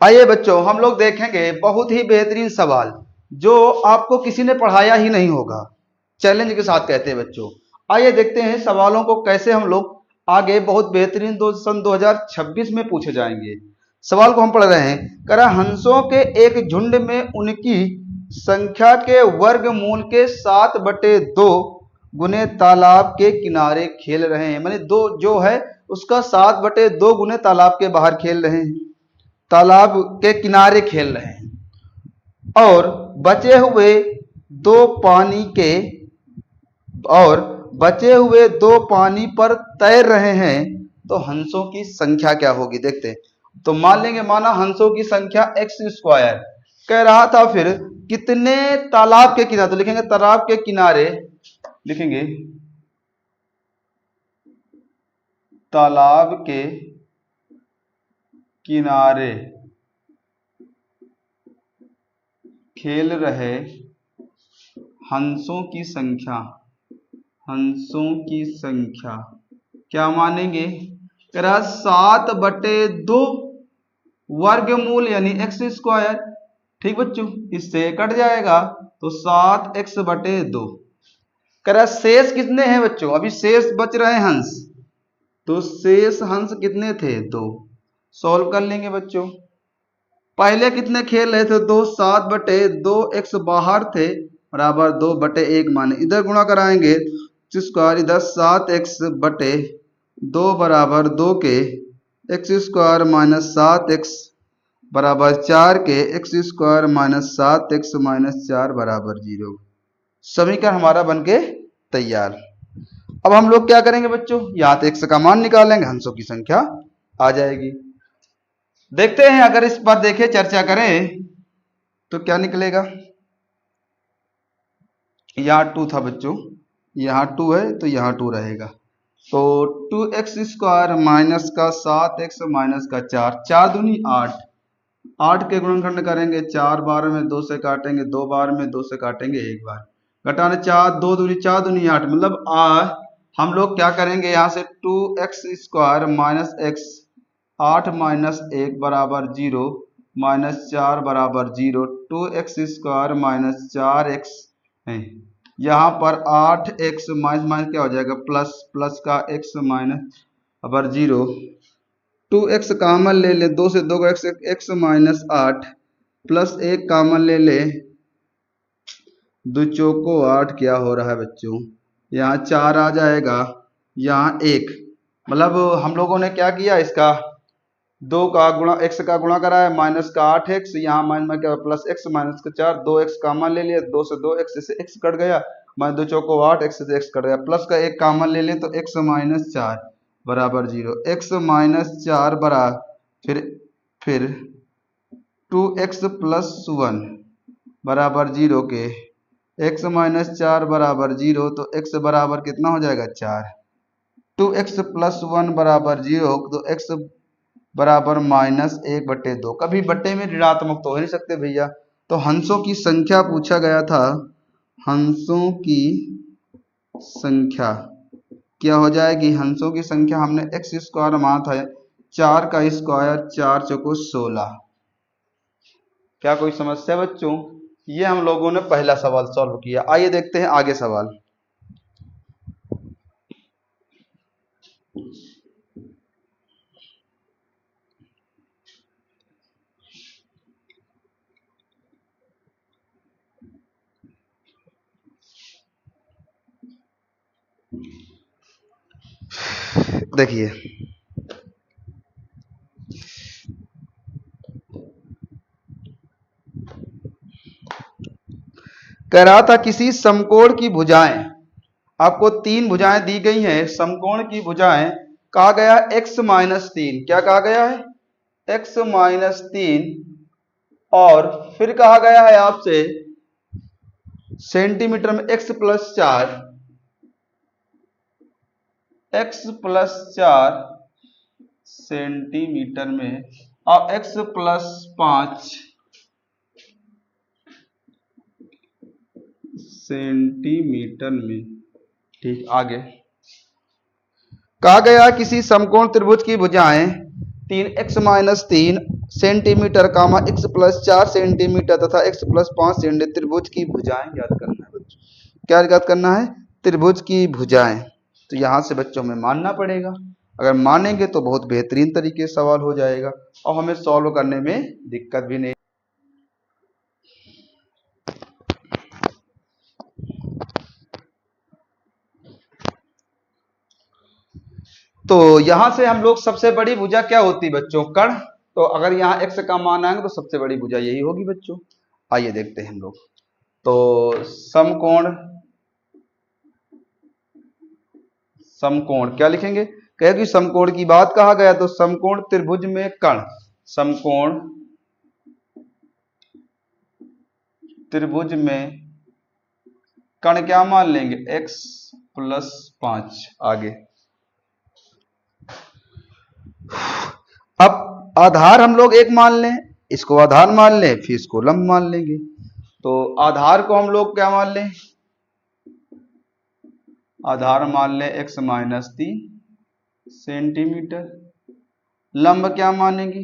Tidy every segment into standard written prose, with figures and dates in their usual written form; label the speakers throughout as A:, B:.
A: आइए बच्चों, हम लोग देखेंगे बहुत ही बेहतरीन सवाल जो आपको किसी ने पढ़ाया ही नहीं होगा। चैलेंज के साथ कहते हैं बच्चों। आइए देखते हैं सवालों को कैसे हम लोग आगे बहुत बेहतरीन सन 2026 में पूछे जाएंगे। सवाल को हम पढ़ रहे हैं। कह रहा हंसों के एक झुंड में उनकी संख्या के वर्गमूल के 7/2 गुने तालाब के किनारे खेल रहे हैं। माने दो जो है उसका 7/2 गुने तालाब के बाहर खेल रहे हैं, तालाब के किनारे खेल रहे हैं और बचे हुए दो पानी के और बचे हुए दो पानी पर तैर रहे हैं, तो हंसों की संख्या क्या होगी देखते हैं। तो मान लेंगे, माना हंसों की संख्या x²। कह रहा था फिर कितने तालाब के किनारे, तो लिखेंगे तालाब के किनारे, लिखेंगे तालाब के किनारे खेल रहे हंसों की संख्या, हंसों की संख्या क्या मानेंगे। कह रहा 7/2 वर्गमूल यानी x²। ठीक बच्चों, इससे कट जाएगा तो 7x/2। कह रहा शेष कितने हैं बच्चों, अभी शेष बच रहे हंस, तो शेष हंस कितने थे, 2। सॉल्व कर लेंगे बच्चों। पहले कितने खेल रहे थे, 2, 7/2, x बाहर थे बराबर 2/1 माने इधर गुणा कराएंगे स्क्वायर, इधर 7x/2 बराबर 2 के x² माइनस 7x बराबर 4 के x² माइनस 7x माइनस 4 बराबर 0। समीकरण हमारा बनके तैयार। अब हम लोग क्या करेंगे बच्चों, यहाँ तो x का मान निकालेंगे, हंसों की संख्या आ जाएगी। देखते हैं, अगर इस पर देखें चर्चा करें तो क्या निकलेगा। यहाँ 2 था बच्चों, यहाँ 2 है तो यहाँ 2 रहेगा, तो 2x² माइनस का 7x माइनस का 4, 4 दूनी 8, 8 के गुणनखंड करेंगे, 4 बार में 2 से काटेंगे, 2 बार में 2 से काटेंगे, 1 बार घटाने 4, 2 दूनी 4 दूनी 8, मतलब हम लोग क्या करेंगे यहाँ से 2x² माइनस x, 8 माइनस 1 बराबर 0 माइनस 4 बराबर 0, 2x² माइनस 4x है। यहाँ पर 8x माइनस माइनस क्या हो जाएगा, प्लस, प्लस का x माइनस बराबर 0, 2x कॉमन ले ले, 2 से 2 का x माइनस 8 प्लस 1 कॉमन ले ले, 2 चौको 8, क्या हो रहा है बच्चों, यहाँ 4 आ जाएगा, यहाँ 1, मतलब हम लोगों ने क्या किया, इसका 2 का गुणा x का गुणा करा है, माइनस का 8x, यहाँ माइनस में क्या प्लस x माइनस का 4, 2x कॉमन ले लिया, 2 से 2 x से x कट गया, माइनस 2 चौको 8, x से x कट गया, प्लस का 1 कॉमन ले लें तो x माइनस 4 बराबर 0, x माइनस 4 बराबर फिर 2x प्लस 1 बराबर 0 के x माइनस 4 बराबर 0, तो x बराबर कितना हो जाएगा 4, 2x प्लस 1 बराबर 0, तो x बराबर माइनस 1/2। कभी बट्टे में ऋणात्मक तो हो नहीं सकते भैया, तो हंसों की संख्या पूछा गया था, हंसों की संख्या क्या हो जाएगी, हंसों की संख्या हमने x² माना था 4 का स्क्वायर, 4 चौको 16। क्या कोई समस्या बच्चों, ये हम लोगों ने पहला सवाल सॉल्व किया। आइए देखते हैं आगे सवाल। देखिए, कह रहा था किसी समकोण की भुजाएं, आपको 3 भुजाएं दी गई हैं, समकोण की भुजाएं, कहा गया x माइनस 3, क्या कहा गया है, x माइनस 3, और फिर कहा गया है आपसे सेंटीमीटर में x plus 4, x plus 4 centimetre में, और x प्लस 5 सेंटीमीटर में। ठीक, आगे कहा गया किसी समकोण त्रिभुज की भुजाएं 3x माइनस 3 सेंटीमीटर कामा x प्लस 4 सेंटीमीटर तथा x प्लस 5 सेंटीमीटर त्रिभुज की भुजाएं ज्ञात करना है बच्चों। क्या ज्ञात करना है? त्रिभुज की भुजाएं। तो यहाँ से बच्चों में मानना पड़ेगा, अगर मानेंगे तो बहुत बेहतरीन तरीके से सवाल हो जाएगा और हमें सॉल्व करने में दिक्कत भी नहीं। तो यहां से हम लोग सबसे बड़ी भुजा क्या होती है बच्चों? कर्ण। तो अगर यहाँ x का मान आएंगे तो सबसे बड़ी भुजा यही होगी बच्चों। आइए देखते हैं हम लोग। तो समकोण क्या लिखेंगे? कहे कि समकोण की बात कहा गया तो समकोण त्रिभुज में कर्ण, समकोण त्रिभुज में कर्ण क्या मान लेंगे? x plus 5। आगे अब आधार हम लोग एक मान लें, इसको आधार मान लें, फिर इसको लंब मान लेंगे। तो आधार को हम लोग क्या मान लें? आधार मान लें x माइनस 3 सेंटीमीटर। लंब क्या मानेंगे?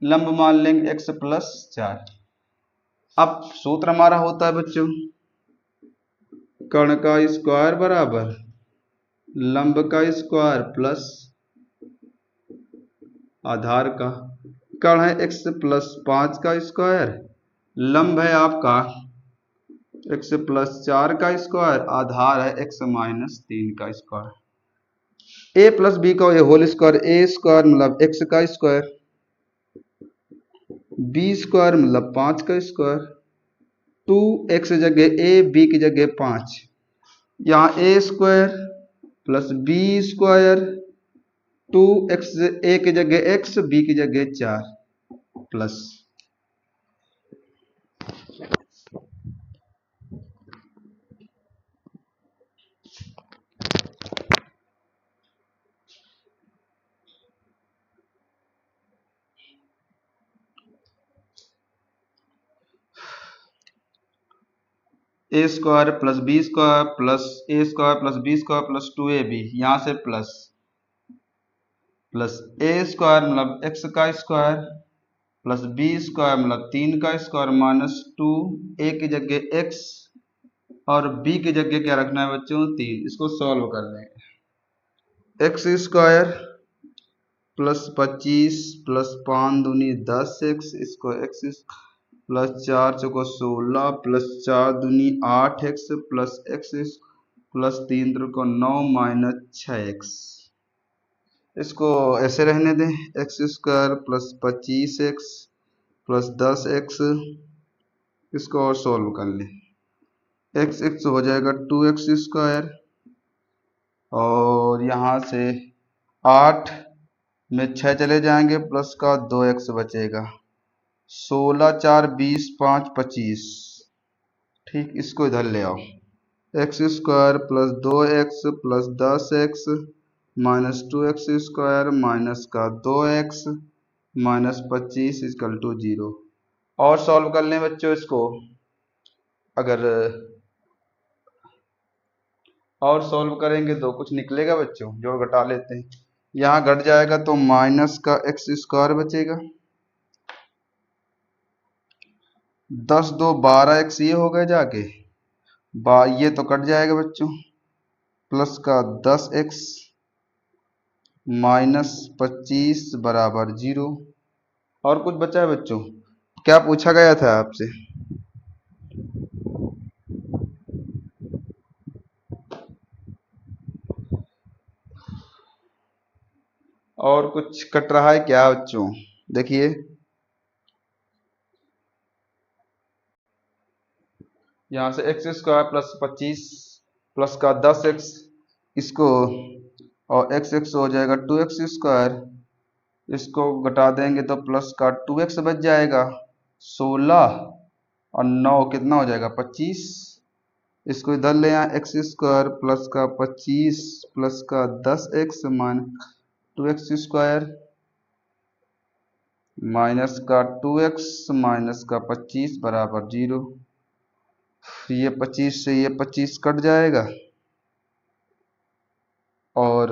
A: लंब मान लेंगे x प्लस 4। अब सूत्र हमारा होता है बच्चों कर्ण का स्क्वायर बराबर लंब का स्क्वायर प्लस आधार का। कर्ण है x प्लस 5 का स्क्वायर, लंब है आपका x प्लस 4 का स्क्वायर, आधार है x माइनस 3 का स्क्वायर। a प्लस बी का होल स्क्वायर, ए स्क्वायर मतलब x का स्क्वायर, बी स्क्वायर मतलब 5 का स्क्वायर, 2x जगह a, b की जगह 5, यहाँ a square plus B square, 2x a की जगह x, b की जगह 4 plus A square plus B square plus A square plus B square plus 2ab, यहाँ से प्लस ए स्क्वायर मतलब x का स्क्वायर प्लस बी स्क्वायर मतलब 3 का स्क्वायर माइनस 2, a की जगह x और b की जगह क्या रखना है बच्चों? 3। इसको सॉल्व कर लें। x स्क्वायर प्लस 25 प्लस 5 दूनी 10x, इसको x प्लस 4 चौको 16 प्लस 4 दूनी 8x प्लस x प्लस 3 को 9 माइनस 6x। इसको ऐसे रहने दें, x square plus 25x plus 10x, इसको और सॉल्व कर लें। x हो जाएगा 2x स्क्वायर और यहाँ से 8 में 6 चले जाएंगे प्लस का 2x बचेगा, 16 4 20 5 25। ठीक, इसको इधर ले आओ, x square plus 2x plus 10x minus 2x square minus का 2x माइनस 25 इक्वल टू 0। और सॉल्व कर लें बच्चों इसको, अगर और सॉल्व करेंगे तो कुछ निकलेगा बच्चों, जोड़ घटा लेते हैं। यहाँ घट जाएगा तो माइनस का एक्स स्क्वायर बचेगा, 10 2 12x ये हो गए जाके, ये तो कट जाएगा बच्चों, प्लस का 10x माइनस 25 बराबर 0। और कुछ बचा है बच्चों? क्या पूछा गया था आपसे? और कुछ कट रहा है क्या बच्चों? देखिए यहाँ से एक्स स्क्वायर प्लस 25 प्लस का 10x, इसको और x हो जाएगा 2x स्क्वायर, इसको घटा देंगे तो प्लस का 2x बच जाएगा, 16 और 9 कितना हो जाएगा? 25। इसको इधर ले आए, एक्स स्क्वायर प्लस का 25 प्लस का 10x minus 2x square minus का 2x माइनस का 25 बराबर 0। ये 25 से ये 25 कट जाएगा और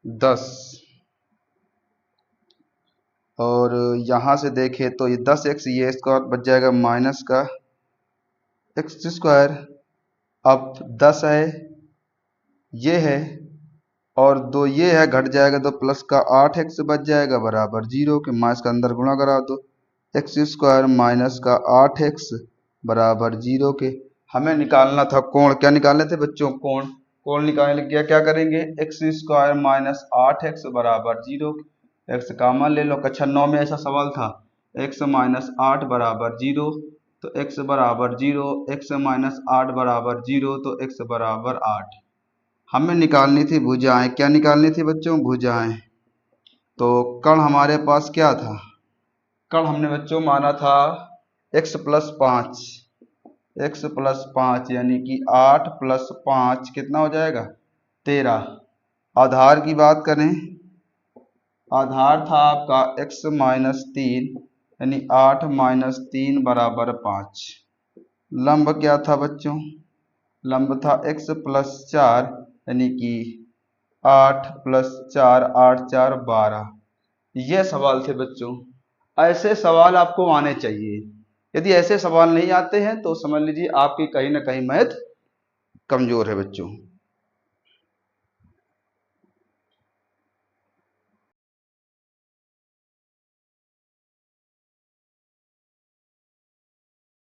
A: 10 और यहाँ से देखें तो ये 10x ये स्क्वायर बच जाएगा माइनस का एक्स स्क्वायर। अब 10 है ये है और 2 ये है, घट जाएगा तो प्लस का 8x बच जाएगा बराबर 0 के। माइनस का अंदर गुणा करा दो, एक्स स्क्वायर माइनस का 8x बराबर 0 के। हमें निकालना था कोण। क्या निकालने थे बच्चों? कोण। कोण निकालने के क्या करेंगे? एक्स स्क्वायर माइनस 8x बराबर 0। एक्स कामन ले लो। कक्षा 9 में ऐसा सवाल था, x माइनस 8 बराबर 0, तो x बराबर 0, x माइनस 8 बराबर 0, तो x बराबर 8। हमें निकालनी थी भुजाएं। क्या निकालनी थी बच्चों? भुजाएं। तो कण हमारे पास क्या था? कण हमने बच्चों माना था x प्लस 5, x प्लस 5 यानी कि 8 प्लस 5 कितना हो जाएगा? 13। आधार की बात करें, आधार था आपका x माइनस 3 यानी 8 माइनस 3 बराबर 5। लंब क्या था बच्चों? लंब था x प्लस 4 यानी कि 8 प्लस 4, 8 4 12। ये सवाल थे बच्चों। ऐसे सवाल आपको आने चाहिए। यदि ऐसे सवाल नहीं आते हैं तो समझ लीजिए आपकी कहीं ना कहीं मैथ कमजोर है बच्चों।